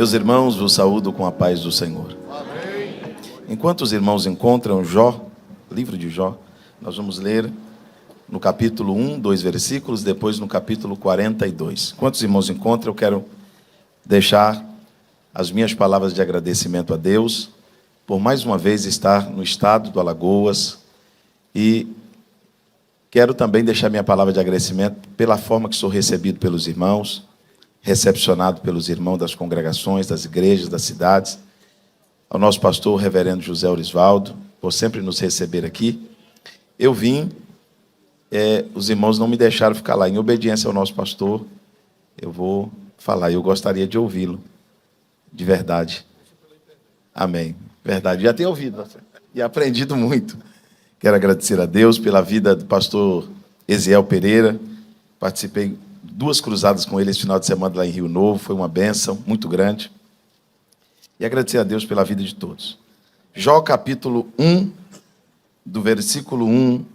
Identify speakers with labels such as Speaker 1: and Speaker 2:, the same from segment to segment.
Speaker 1: Meus irmãos, vos saúdo com a paz do Senhor. Amém. Enquanto os irmãos encontram Jó, livro de Jó, nós vamos ler no capítulo 1, 2 versículos, depois no capítulo 42. Enquanto os irmãos encontram, eu quero deixar as minhas palavras de agradecimento a Deus por mais uma vez estar no estado do Alagoas, e quero também deixar minha palavra de agradecimento pela forma que sou recebido pelos irmãos, recepcionado pelos irmãos das congregações, das igrejas, das cidades, ao nosso pastor, o reverendo José Orisvaldo, por sempre nos receber aqui. Eu vim, os irmãos não me deixaram ficar lá, em obediência ao nosso pastor, eu vou falar, eu gostaria de ouvi-lo, de verdade. Amém. Verdade, já tenho ouvido e aprendido muito. Quero agradecer a Deus pela vida do pastor Eziel Pereira. Participei 2 cruzadas com ele esse final de semana lá em Rio Novo. Foi uma bênção muito grande. E agradecer a Deus pela vida de todos. Jó capítulo 1, do versículo 1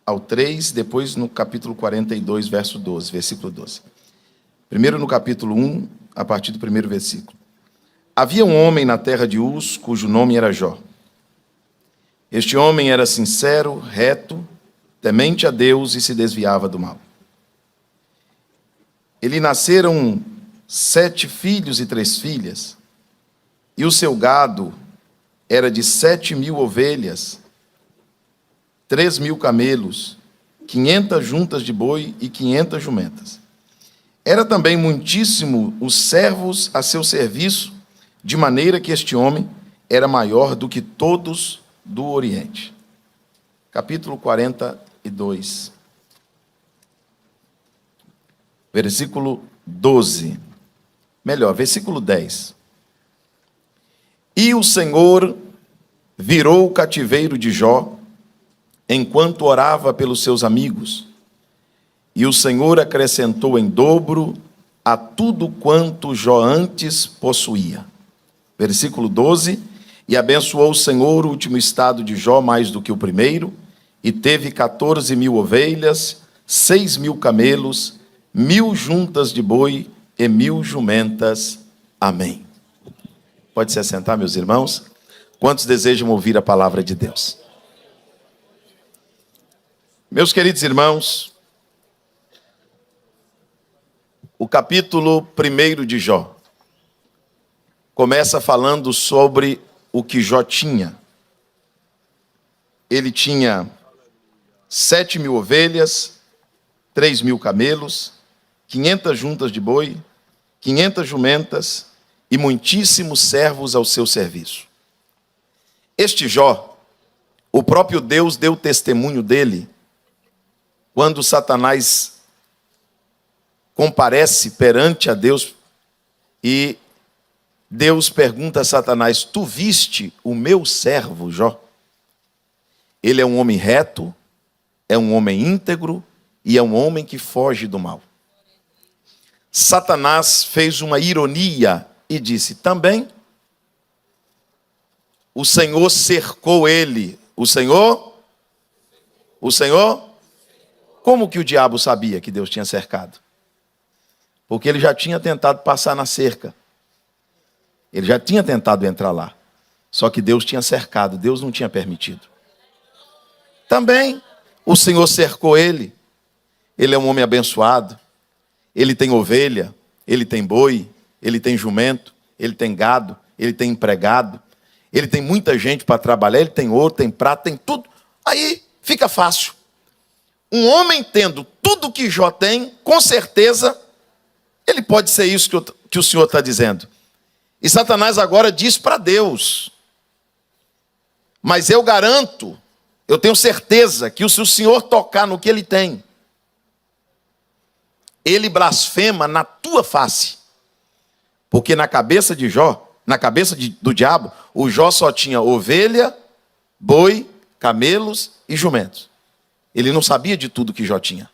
Speaker 1: ao 3, depois no capítulo 42, verso 12, versículo 12. Primeiro no capítulo 1, a partir do primeiro versículo. Havia um homem na terra de Uz, cujo nome era Jó. Este homem era sincero, reto, temente a Deus e se desviava do mal. Ele nasceram 7 filhos e 3 filhas, e o seu gado era de 7.000 ovelhas, 3.000 camelos, 500 juntas de boi e 500 jumentas. Era também muitíssimo os servos a seu serviço, de maneira que este homem era maior do que todos do Oriente. Capítulo 42. Versículo 12. Melhor, versículo 10. E o Senhor virou o cativeiro de Jó, enquanto orava pelos seus amigos. E o Senhor acrescentou em dobro a tudo quanto Jó antes possuía. Versículo 12. E abençoou o Senhor o último estado de Jó mais do que o primeiro, e teve 14.000 ovelhas, 6.000 camelos, 1.000 juntas de boi e 1.000 jumentas. Amém. Pode se assentar, meus irmãos. Quantos desejam ouvir a palavra de Deus? Meus queridos irmãos, o capítulo 1 de Jó começa falando sobre o que Jó tinha. Ele tinha 7.000 ovelhas, 3.000 camelos, 500 juntas de boi, 500 jumentas e muitíssimos servos ao seu serviço. Este Jó, o próprio Deus deu testemunho dele quando Satanás comparece perante a Deus e Deus pergunta a Satanás: tu viste o meu servo Jó? Ele é um homem reto, é um homem íntegro e é um homem que foge do mal. Satanás fez uma ironia e disse: também o Senhor cercou ele. O Senhor? Como que o diabo sabia que Deus tinha cercado? Porque ele já tinha tentado passar na cerca. Ele já tinha tentado entrar lá. Só que Deus tinha cercado, Deus não tinha permitido. Também o Senhor cercou ele. Ele é um homem abençoado. Ele tem ovelha, ele tem boi, ele tem jumento, ele tem gado, ele tem empregado. Ele tem muita gente para trabalhar, ele tem ouro, tem prata, tem tudo. Aí fica fácil. Um homem tendo tudo que Jó tem, com certeza, ele pode ser isso que o Senhor está dizendo. E Satanás agora diz para Deus: mas eu garanto, eu tenho certeza que se o Senhor tocar no que ele tem, ele blasfema na tua face. Porque na cabeça de Jó, na cabeça do diabo, o Jó só tinha ovelha, boi, camelos e jumentos. Ele não sabia de tudo que Jó tinha.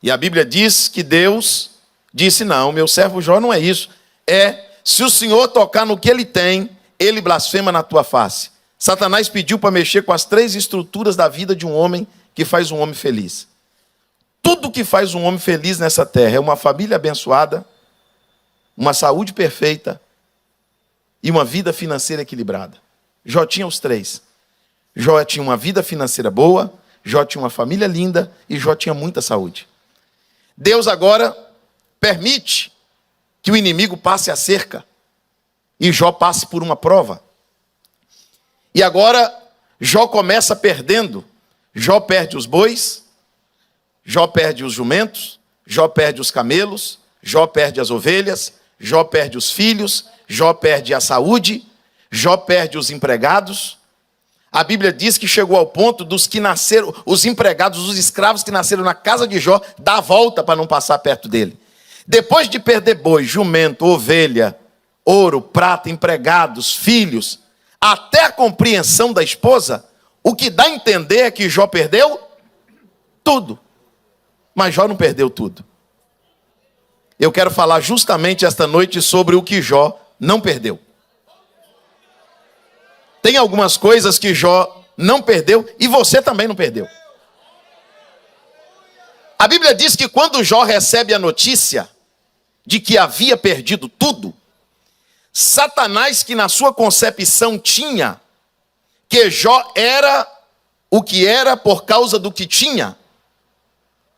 Speaker 1: E a Bíblia diz que Deus disse: não, meu servo Jó não é isso. Se o Senhor tocar no que ele tem, ele blasfema na tua face. Satanás pediu para mexer com as 3 estruturas da vida de um homem que faz um homem feliz. Tudo que faz um homem feliz nessa terra é uma família abençoada, uma saúde perfeita e uma vida financeira equilibrada. Jó tinha os três. Jó tinha uma vida financeira boa, Jó tinha uma família linda e Jó tinha muita saúde. Deus agora permite que o inimigo passe a cerca e Jó passe por uma prova. E agora Jó começa perdendo. Jó perde os bois, Jó perde os jumentos, Jó perde os camelos, Jó perde as ovelhas, Jó perde os filhos, Jó perde a saúde, Jó perde os empregados. A Bíblia diz que chegou ao ponto dos que nasceram, os empregados, os escravos que nasceram na casa de Jó, dar a volta para não passar perto dele. Depois de perder boi, jumento, ovelha, ouro, prata, empregados, filhos, até a compreensão da esposa, o que dá a entender é que Jó perdeu tudo. Mas Jó não perdeu tudo. Eu quero falar justamente esta noite sobre o que Jó não perdeu. Tem algumas coisas que Jó não perdeu e você também não perdeu. A Bíblia diz que quando Jó recebe a notícia de que havia perdido tudo, Satanás, que na sua concepção tinha que Jó era o que era por causa do que tinha,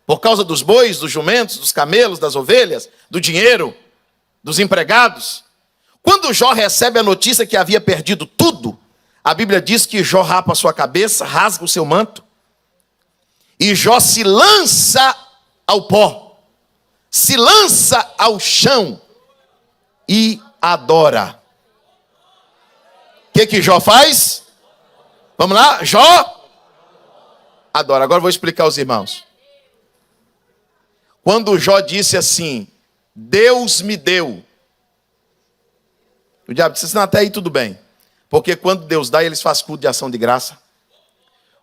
Speaker 1: por causa dos bois, dos jumentos, dos camelos, das ovelhas, do dinheiro, dos empregados. Quando Jó recebe a notícia que havia perdido tudo, a Bíblia diz que Jó rapa a sua cabeça, rasga o seu manto, e Jó se lança ao pó, se lança ao chão e adora. O que Jó faz? Vamos lá? Jó adora. Agora eu vou explicar aos irmãos. Quando Jó disse assim, Deus me deu. O diabo disse, não, até aí tudo bem. Porque quando Deus dá, eles fazem culto de ação de graça.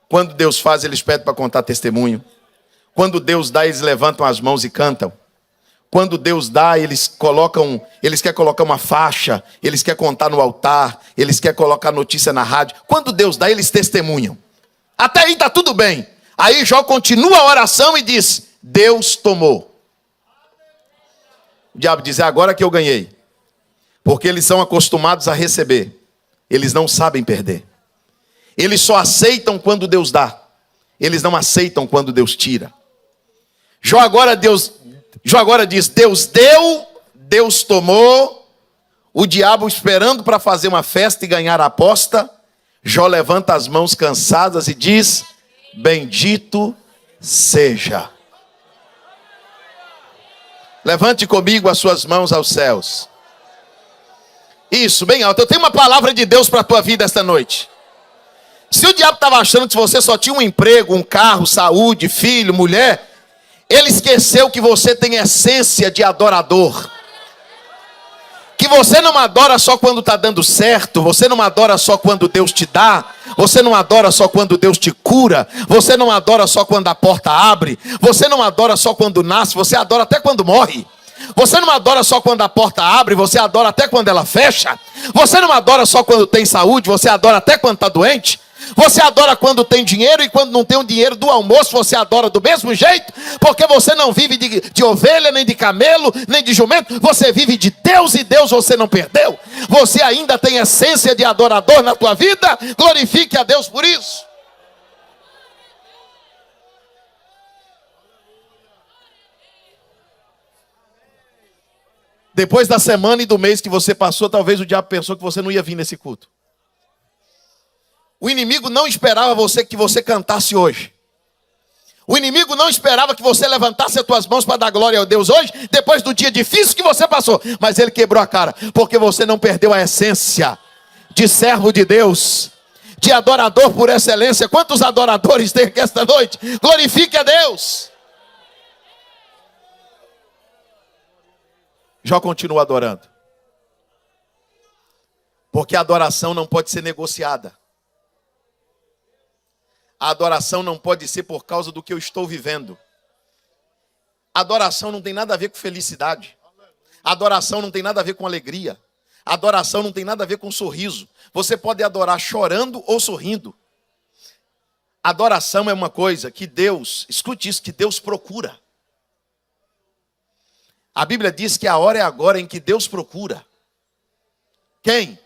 Speaker 1: Quando Deus faz, eles pedem para contar testemunho. Quando Deus dá, eles levantam as mãos e cantam. Quando Deus dá, eles querem colocar uma faixa, eles querem contar no altar, eles querem colocar notícia na rádio. Quando Deus dá, eles testemunham. Até aí está tudo bem. Aí Jó continua a oração e diz, Deus tomou. O diabo diz, é agora que eu ganhei. Porque eles são acostumados a receber. Eles não sabem perder. Eles só aceitam quando Deus dá. Eles não aceitam quando Deus tira. Jó agora diz, Deus deu, Deus tomou. O diabo esperando para fazer uma festa e ganhar a aposta. Jó levanta as mãos cansadas e diz, bendito seja. Levante comigo as suas mãos aos céus. Isso, bem alto. Eu tenho uma palavra de Deus para a tua vida esta noite. Se o diabo estava achando que você só tinha um emprego, um carro, saúde, filho, mulher, ele esqueceu que você tem essência de adorador. Que você não adora só quando está dando certo, você não adora só quando Deus te dá, você não adora só quando Deus te cura, você não adora só quando a porta abre, você não adora só quando nasce, você adora até quando morre. Você não adora só quando a porta abre, você adora até quando ela fecha. Você não adora só quando tem saúde, você adora até quando está doente. Você adora quando tem dinheiro e quando não tem o dinheiro do almoço, você adora do mesmo jeito. Porque você não vive de ovelha, nem de camelo, nem de jumento. Você vive de Deus e Deus você não perdeu. Você ainda tem essência de adorador na tua vida. Glorifique a Deus por isso. Depois da semana e do mês que você passou, talvez o diabo pensou que você não ia vir nesse culto. O inimigo não esperava que você cantasse hoje. O inimigo não esperava que você levantasse as tuas mãos para dar glória a Deus hoje, depois do dia difícil que você passou. Mas ele quebrou a cara, porque você não perdeu a essência de servo de Deus, de adorador por excelência. Quantos adoradores tem aqui esta noite? Glorifique a Deus. Jó continua adorando. Porque a adoração não pode ser negociada. A adoração não pode ser por causa do que eu estou vivendo. A adoração não tem nada a ver com felicidade. A adoração não tem nada a ver com alegria. A adoração não tem nada a ver com sorriso. Você pode adorar chorando ou sorrindo. Adoração é uma coisa que Deus, escute isso, que Deus procura. A Bíblia diz que a hora é agora em que Deus procura. Quem?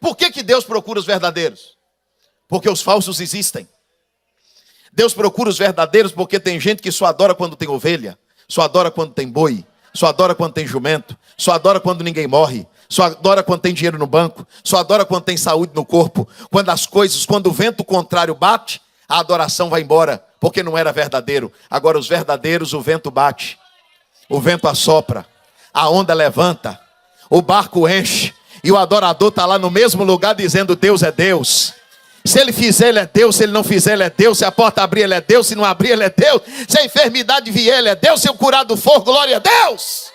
Speaker 1: Por que Deus procura os verdadeiros? Porque os falsos existem. Deus procura os verdadeiros porque tem gente que só adora quando tem ovelha, só adora quando tem boi, só adora quando tem jumento, só adora quando ninguém morre, só adora quando tem dinheiro no banco, só adora quando tem saúde no corpo. Quando o vento contrário bate, a adoração vai embora, porque não era verdadeiro. Agora os verdadeiros, o vento bate, o vento assopra, a onda levanta, o barco enche, e o adorador está lá no mesmo lugar dizendo: Deus é Deus. Se ele fizer, ele é Deus. Se ele não fizer, ele é Deus. Se a porta abrir, ele é Deus. Se não abrir, ele é Deus. Se a enfermidade vier, ele é Deus. Se o curado for, glória a Deus.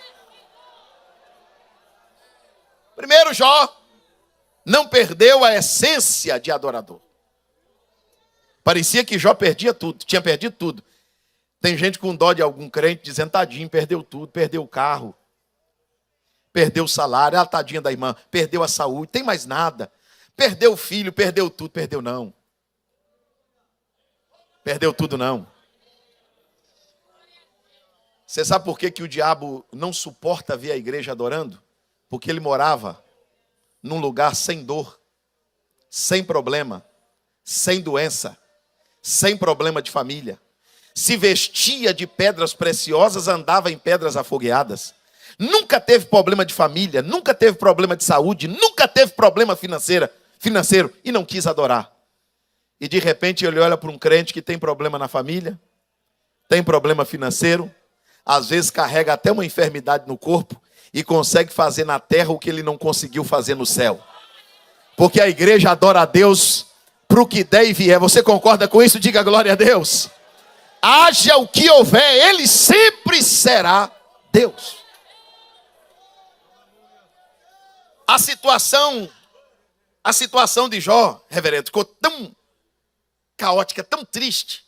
Speaker 1: Primeiro, Jó não perdeu a essência de adorador. Parecia que Jó perdia tudo, tinha perdido tudo. Tem gente com dó de algum crente dizendo: tadinho, perdeu tudo, perdeu o carro, perdeu o salário, tadinha da irmã, perdeu a saúde, tem mais nada. Perdeu o filho, perdeu tudo. Perdeu não. Perdeu tudo não. Você sabe por que o diabo não suporta ver a igreja adorando? Porque ele morava num lugar sem dor, sem problema, sem doença, sem problema de família. Se vestia de pedras preciosas, andava em pedras afogueadas. Nunca teve problema de família, nunca teve problema de saúde, nunca teve problema financeiro e não quis adorar. E de repente ele olha para um crente que tem problema na família, tem problema financeiro, às vezes carrega até uma enfermidade no corpo e consegue fazer na terra o que ele não conseguiu fazer no céu. Porque a igreja adora a Deus para o que der e vier. Você concorda com isso? Diga glória a Deus. Haja o que houver, ele sempre será Deus. A situação de Jó, reverendo, ficou tão caótica, tão triste,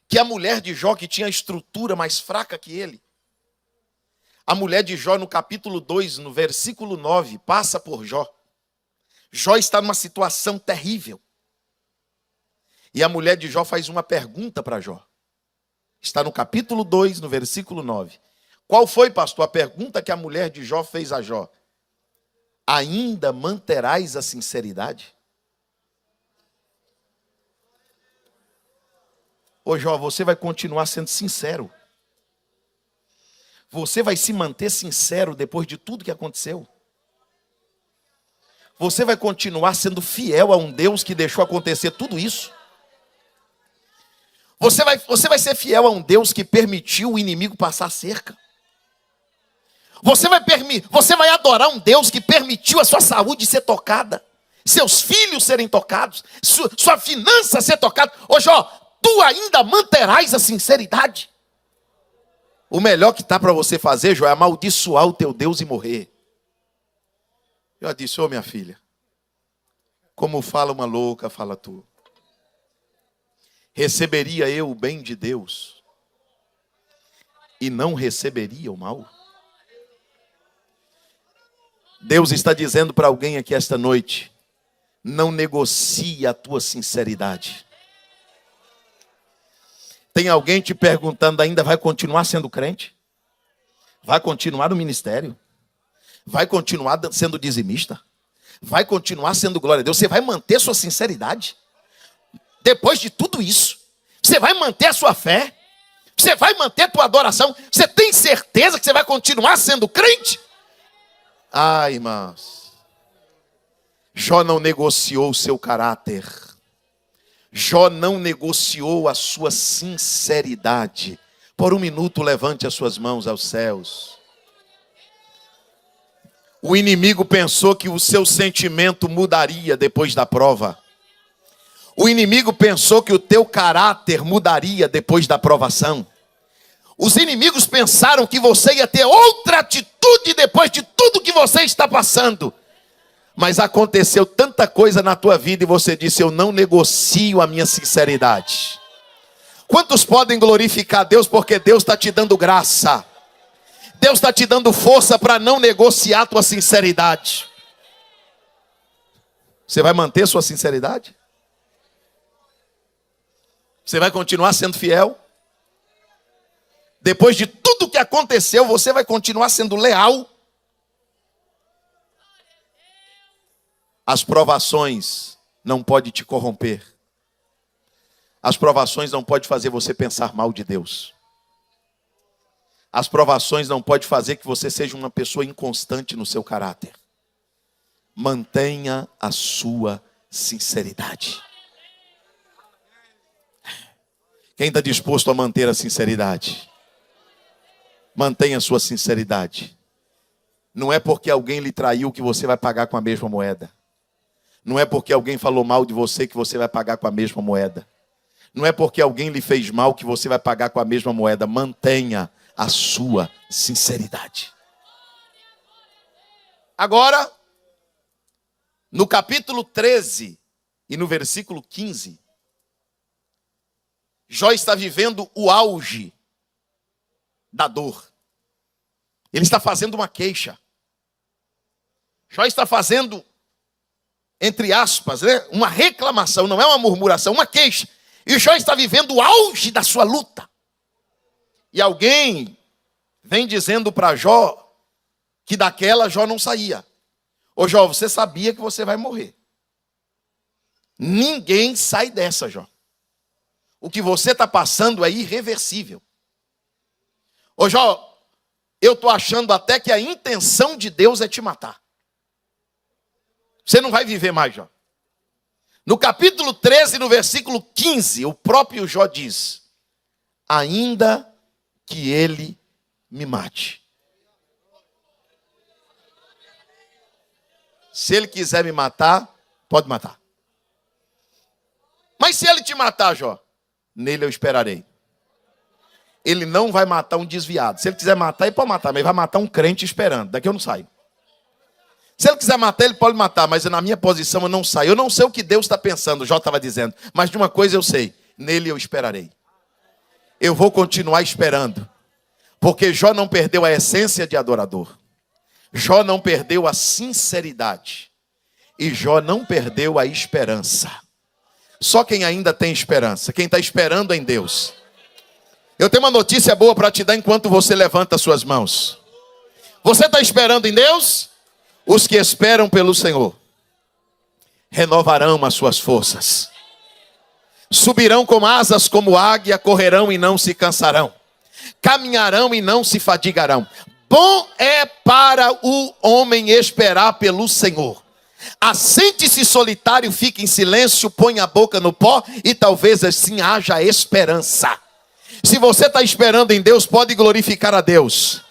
Speaker 1: que a mulher de Jó, que tinha a estrutura mais fraca que ele, a mulher de Jó, no capítulo 2, no versículo 9, passa por Jó. Jó está numa situação terrível. E a mulher de Jó faz uma pergunta para Jó. Está no capítulo 2, no versículo 9. Qual foi, pastor, a pergunta que a mulher de Jó fez a Jó? Ainda manterás a sinceridade? Ô Jó, você vai continuar sendo sincero. Você vai se manter sincero depois de tudo que aconteceu. Você vai continuar sendo fiel a um Deus que deixou acontecer tudo isso. Você vai ser fiel a um Deus que permitiu o inimigo passar cerca. Você vai adorar um Deus que permitiu a sua saúde ser tocada, seus filhos serem tocados, sua finança ser tocada. Ô Jó, tu ainda manterás a sinceridade? O melhor que está para você fazer, Jó, é amaldiçoar o teu Deus e morrer. Eu disse: ô minha filha, como fala uma louca, fala tu. Receberia eu o bem de Deus e não receberia o mal? Deus está dizendo para alguém aqui esta noite: não negocie a tua sinceridade. Tem alguém te perguntando: ainda vai continuar sendo crente? Vai continuar no ministério? Vai continuar sendo dizimista? Vai continuar sendo glória a Deus? Você vai manter sua sinceridade? Depois de tudo isso, você vai manter a sua fé? Você vai manter a tua adoração? Você tem certeza que você vai continuar sendo crente? Ah, irmãos, Jó não negociou o seu caráter. Jó não negociou a sua sinceridade. Por um minuto, levante as suas mãos aos céus. O inimigo pensou que o seu sentimento mudaria depois da prova. O inimigo pensou que o teu caráter mudaria depois da provação. Os inimigos pensaram que você ia ter outra atitude depois de tudo que você está passando. Mas aconteceu tanta coisa na tua vida e você disse: eu não negocio a minha sinceridade. Quantos podem glorificar a Deus porque Deus está te dando graça? Deus está te dando força para não negociar a tua sinceridade. Você vai manter sua sinceridade? Você vai continuar sendo fiel? Depois de tudo tudo que aconteceu, você vai continuar sendo leal. As provações não podem te corromper. As provações não podem fazer você pensar mal de Deus. As provações não podem fazer que você seja uma pessoa inconstante no seu caráter. Mantenha a sua sinceridade. Quem está disposto a manter a sinceridade? Mantenha a sua sinceridade. Não é porque alguém lhe traiu que você vai pagar com a mesma moeda. Não é porque alguém falou mal de você que você vai pagar com a mesma moeda. Não é porque alguém lhe fez mal que você vai pagar com a mesma moeda. Mantenha a sua sinceridade. Agora, no capítulo 13 e no versículo 15, Jó está vivendo o auge da dor. Ele está fazendo uma queixa. Jó está fazendo, entre aspas, né, uma reclamação, não é uma murmuração, uma queixa. E Jó está vivendo o auge da sua luta. E alguém vem dizendo para Jó que daquela Jó não saía. Ô Jó, você sabia que você vai morrer. Ninguém sai dessa, Jó. O que você está passando é irreversível. Ô Jó, eu estou achando até que a intenção de Deus é te matar. Você não vai viver mais, Jó. No capítulo 13, no versículo 15, o próprio Jó diz: ainda que ele me mate. Se ele quiser me matar, pode matar. Mas se ele te matar, Jó, nele eu esperarei. Ele não vai matar um desviado. Se ele quiser matar, ele pode matar, mas ele vai matar um crente esperando. Daqui eu não saio. Se ele quiser matar, ele pode matar, mas na minha posição eu não saio. Eu não sei o que Deus está pensando, Jó estava dizendo. Mas de uma coisa eu sei, nele eu esperarei. Eu vou continuar esperando. Porque Jó não perdeu a essência de adorador. Jó não perdeu a sinceridade. E Jó não perdeu a esperança. Só quem ainda tem esperança, quem está esperando em Deus. Eu tenho uma notícia boa para te dar enquanto você levanta as suas mãos. Você está esperando em Deus? Os que esperam pelo Senhor renovarão as suas forças. Subirão com asas como águia, correrão e não se cansarão. Caminharão e não se fadigarão. Bom é para o homem esperar pelo Senhor. Assente-se solitário, fique em silêncio, põe a boca no pó e talvez assim haja esperança. Se você está esperando em Deus, pode glorificar a Deus.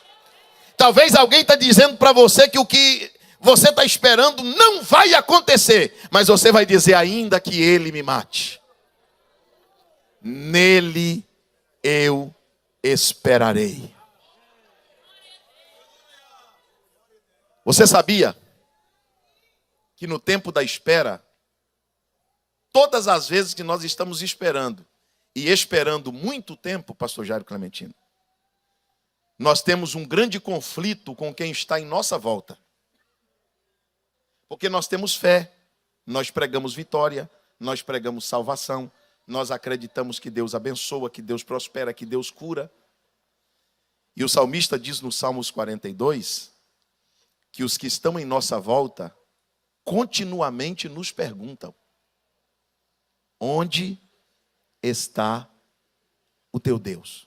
Speaker 1: Talvez alguém está dizendo para você que o que você está esperando não vai acontecer. Mas você vai dizer, ainda que ele me mate, nele eu esperarei. Você sabia que no tempo da espera, todas as vezes que nós estamos esperando, e esperando muito tempo, pastor Jairo Clementino, nós temos um grande conflito com quem está em nossa volta. Porque nós temos fé, nós pregamos vitória, nós pregamos salvação, nós acreditamos que Deus abençoa, que Deus prospera, que Deus cura. E o salmista diz no Salmos 42, que os que estão em nossa volta continuamente nos perguntam: onde está o teu Deus?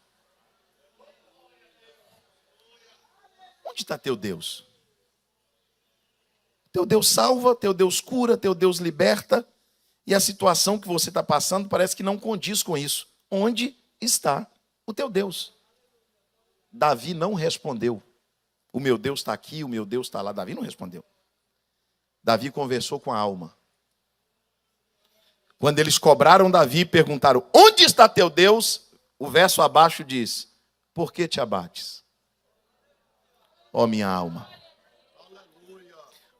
Speaker 1: Onde está teu Deus? Teu Deus salva, teu Deus cura, teu Deus liberta. E a situação que você está passando parece que não condiz com isso. Onde está o teu Deus? Davi não respondeu. O meu Deus está aqui, o meu Deus está lá. Davi não respondeu. Davi conversou com a alma. Quando eles cobraram Davi e perguntaram: onde está teu Deus? O verso abaixo diz: por que te abates, ó minha alma?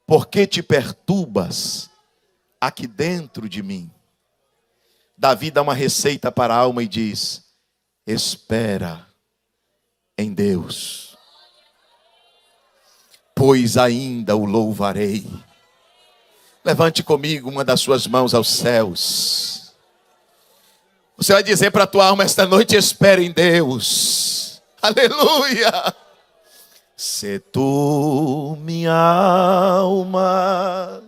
Speaker 1: Por que te perturbas aqui dentro de mim? Davi dá uma receita para a alma e diz: espera em Deus, pois ainda o louvarei. Levante comigo uma das suas mãos aos céus. Você vai dizer para a tua alma esta noite: espere em Deus. Aleluia. Se tu, minha alma,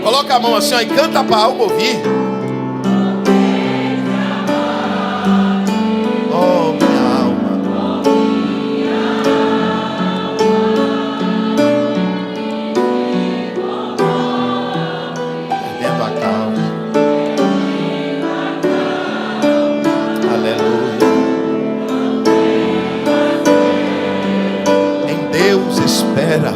Speaker 1: coloca a mão assim, ó, e canta para a alma ouvir. Oh, minha alma, perdendo a calma. Aleluia. Em Deus espera.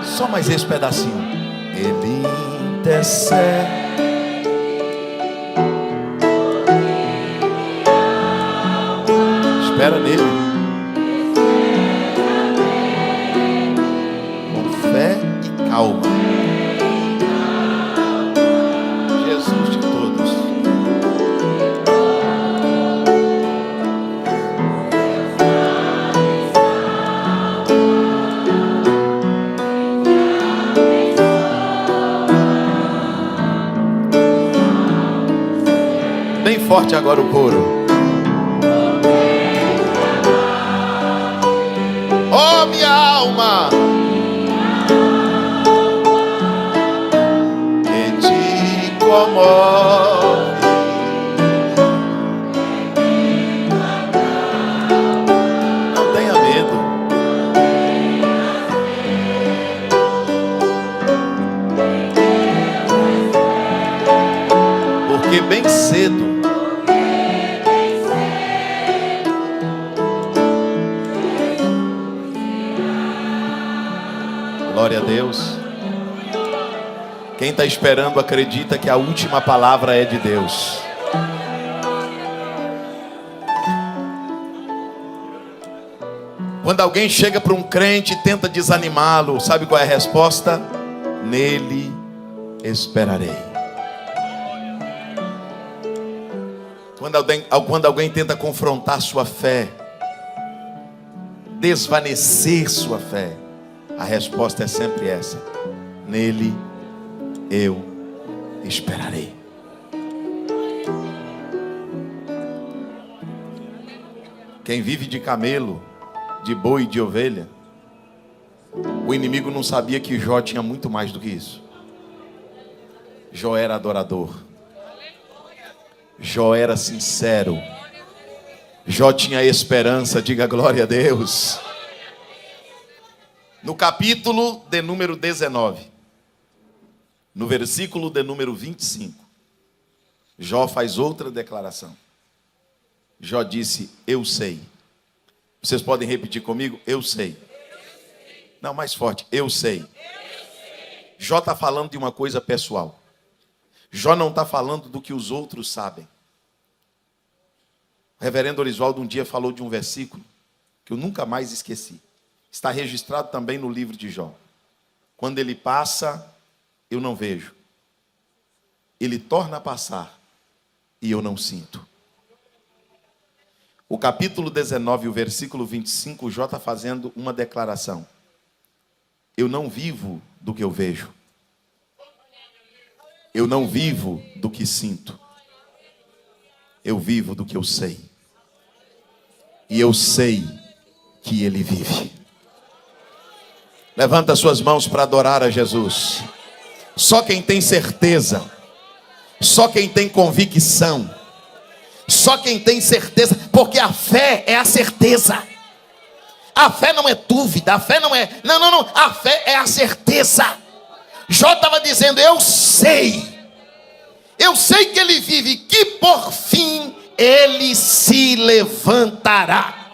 Speaker 1: Só mais esse pedacinho. Ele intercede. Espera nele. Com fé e calma. Jesus de todos. Bem forte agora o coro. Oh, minha alma, que te comove, não tenha medo. Porque bem cedo glória a Deus. Quem está esperando acredita que a última palavra é de Deus. Quando alguém chega para um crente e tenta desanimá-lo, sabe qual é a resposta? Nele esperarei. Quando alguém tenta confrontar sua fé, desvanecer sua fé, a resposta é sempre essa: nele eu esperarei. Quem vive de camelo, de boi e de ovelha, o inimigo não sabia que Jó tinha muito mais do que isso. Jó era adorador. Jó era sincero. Jó tinha esperança, diga glória a Deus. No capítulo de número 19, no versículo de número 25, Jó faz outra declaração. Jó disse: eu sei. Vocês podem repetir comigo? Eu sei. Não, mais forte. Eu sei. Jó está falando de uma coisa pessoal. Jó não está falando do que os outros sabem. O reverendo Orisvaldo um dia falou de um versículo que eu nunca mais esqueci. Está registrado também no livro de Jó. Quando ele passa, eu não vejo. Ele torna a passar e eu não sinto. O capítulo 19, o versículo 25, Jó está fazendo uma declaração. Eu não vivo do que eu vejo. Eu não vivo do que sinto. Eu vivo do que eu sei. E eu sei que Ele vive. Levanta suas mãos para adorar a Jesus. Só quem tem certeza, só quem tem convicção, só quem tem certeza, porque a fé é a certeza. A fé não é dúvida, a fé não é... Não, a fé é a certeza. Jó estava dizendo: eu sei que Ele vive, que por fim Ele se levantará.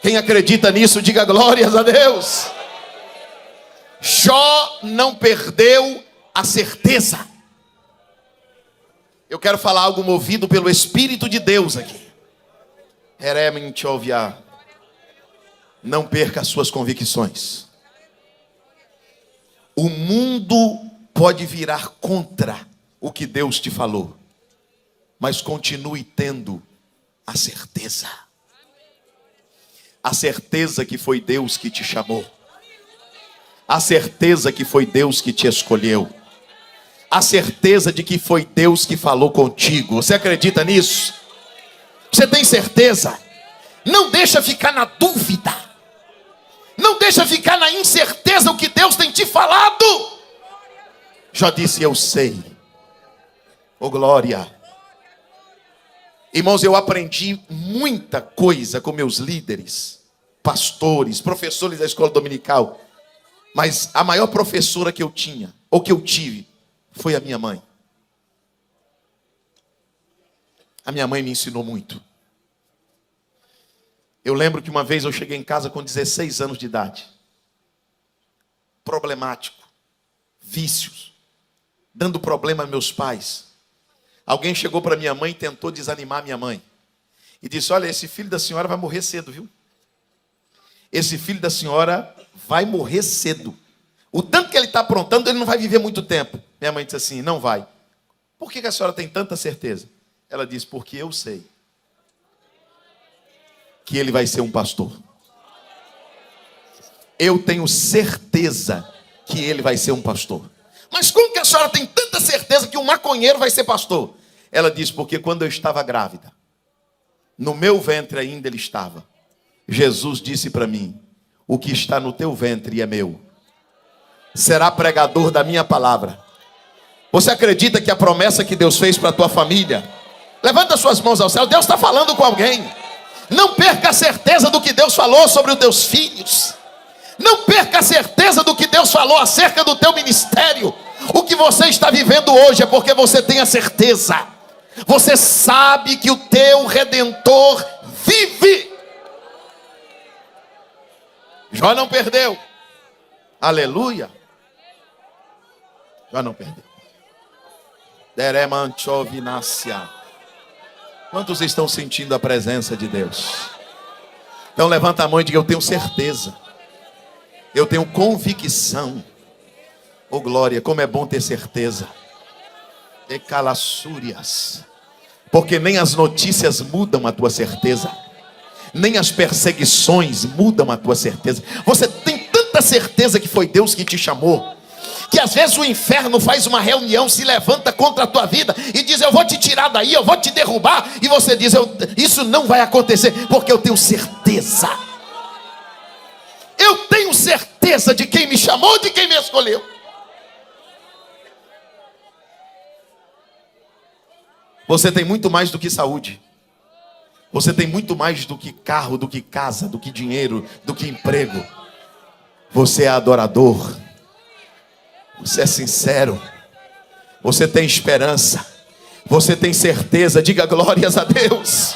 Speaker 1: Quem acredita nisso, diga glórias a Deus. Jó não perdeu a certeza. Eu quero falar algo movido pelo Espírito de Deus aqui. Não perca as suas convicções. O mundo pode virar contra o que Deus te falou, mas continue tendo a certeza. A certeza que foi Deus que te chamou. A certeza que foi Deus que te escolheu. A certeza de que foi Deus que falou contigo. Você acredita nisso? Você tem certeza? Não deixa ficar na dúvida. Não deixa ficar na incerteza o que Deus tem te falado. Já disse, eu sei. Oh glória. Irmãos, eu aprendi muita coisa com meus líderes, pastores, professores da escola dominical. Mas a maior professora que eu tinha, ou que eu tive, foi a minha mãe. A minha mãe me ensinou muito. Eu lembro que uma vez eu cheguei em casa com 16 anos de idade. Problemático. Vícios. Dando problema a meus pais. Alguém chegou para minha mãe e tentou desanimar minha mãe. E disse, olha, esse filho da senhora vai morrer cedo, viu? Esse filho da senhora vai morrer cedo. O tanto que ele está aprontando, ele não vai viver muito tempo. Minha mãe disse assim, não vai. Por que a senhora tem tanta certeza? Ela disse, porque eu sei que ele vai ser um pastor. Eu tenho certeza que ele vai ser um pastor. Mas como que a senhora tem tanta certeza que um maconheiro vai ser pastor? Ela disse, porque quando eu estava grávida, no meu ventre ainda ele estava. Jesus disse para mim, o que está no teu ventre é meu. Será pregador da minha palavra. Você acredita que a promessa que Deus fez para a tua família? Levanta suas mãos ao céu, Deus está falando com alguém. Não perca a certeza do que Deus falou sobre os teus filhos. Não perca a certeza do que Deus falou acerca do teu ministério. O que você está vivendo hoje é porque você tem a certeza. Você sabe que o teu Redentor vive. Jó não perdeu. Aleluia. Jó não perdeu. Deremanchovinácia. Quantos estão sentindo a presença de Deus? Então levanta a mão e diga, eu tenho certeza. Eu tenho convicção. Oh glória, como é bom ter certeza. E calassúrias. Porque nem as notícias mudam a tua certeza. Nem as perseguições mudam a tua certeza. Você tem tanta certeza que foi Deus que te chamou, que às vezes o inferno faz uma reunião, se levanta contra a tua vida e diz, eu vou te tirar daí, eu vou te derrubar. E você diz, isso não vai acontecer, porque eu tenho certeza. Eu tenho certeza de quem me chamou, de quem me escolheu. Você tem muito mais do que saúde. Você tem muito mais do que carro, do que casa, do que dinheiro, do que emprego. Você é adorador. Você é sincero. Você tem esperança. Você tem certeza. Diga glórias a Deus.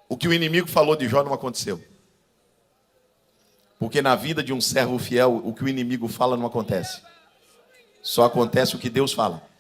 Speaker 1: O que o inimigo falou de Jó não aconteceu. Porque na vida de um servo fiel, o que o inimigo fala não acontece. Só acontece o que Deus fala.